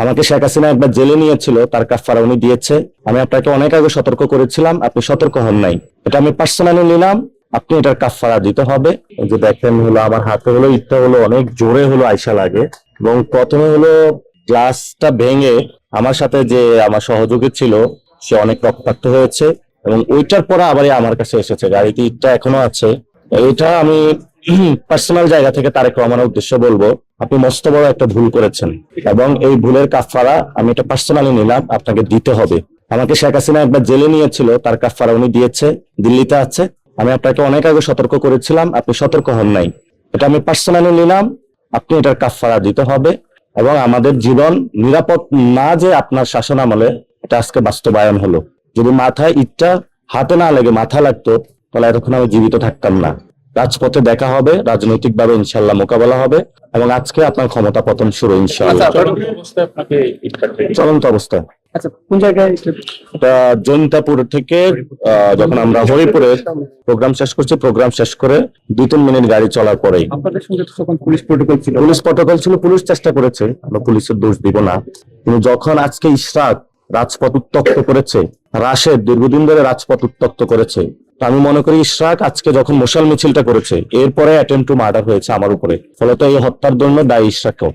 আমাকে শেখ হাসিনা একবার জেলে নিয়েছিল, তার কাফারা উনি দিয়েছে। আমি আপনাকে অনেক আগে সতর্ক করেছিলাম, আপনি সতর্ক হন নাই। এটা আমি পার্সোনালি নিলাম, আপনি এটার কাফারা দিতে হবে। এই যে দেখেন হলো আমার হাতে হলো ইটটা হলো অনেক জোরে হলো আইসা লাগে, এবং প্রথমে হলো গ্লাসটা ভেঙে আমার সাথে যে আমার সহযোগী ছিল সে অনেক রক্তাক্ত হয়েছে, এবং ওইটার পরে আবার আমার কাছে এসেছে। গাড়িতে ইটটা এখনো আছে। এটা আমি পার্সোনাল জায়গা থেকে তারেক রহমানের উদ্দেশ্যে বলবো, আপনি মস্ত বড় একটা ভুল করেছেন, এবং এই ভুলের কাফারা আমি এটা পার্সোনালি নিলাম, আপনাকে দিতে হবে। আমাকে শেখ হাসিনা একবার জেলে নিয়েছিল, তার কাফারা উনি দিয়েছে, দিল্লিতে আছে। আমি আপনাকে অনেক আগে সতর্ক করেছিলাম, আপনি সতর্ক হন নাই। এটা আমি পার্সোনালি নিলাম, আপনি এটার কাফারা দিতে হবে। এবং আমাদের জীবন নিরাপদ না যে আপনার শাসন আমলে, এটা আজকে বাস্তবায়ন হলো। যদি মাথায় ইটটা হাতে না লেগে মাথা লাগতো, তাহলে এতক্ষণ আমি জীবিত থাকতাম না। রাজপথে দেখা হবে, রাজনৈতিকভাবে ইনশাল্লাহ মোকাবেলা হবে, এবং আজকে আপনার ক্ষমতা পতন শুরু ইনশাল্লাহ। চলন্ত অবস্থায়। আচ্ছা, কোন জায়গায়? এটা জৈন্তাপুর থেকে যখন আমরা হরিপুরে প্রোগ্রাম শেষ করছি, প্রোগ্রাম শেষ করে 2-3 মিনিট গাড়ি চলার পরেই আপনাদের সঙ্গে তো তখন পুলিশ প্রোটোকল ছিল। পুলিশ প্রটোকল ছিল, পুলিশ চেষ্টা করেছে, আমরা পুলিশের দোষ দিব না। কিন্তু যখন আজকে ইশরাক রাজপথ উত্তপ্ত করেছে, রাশেদ দীর্ঘদিন ধরে রাজপথ উত্তপ্ত করেছে, তো আমি মনে করি ইশরাক আজকে যখন মশাল মিছিলটা করেছে, এরপরে অ্যাটেম্প টু মার্ডার হয়েছে আমার উপরে, ফলত এই হত্যার জন্য দায়ী ইশরাকও।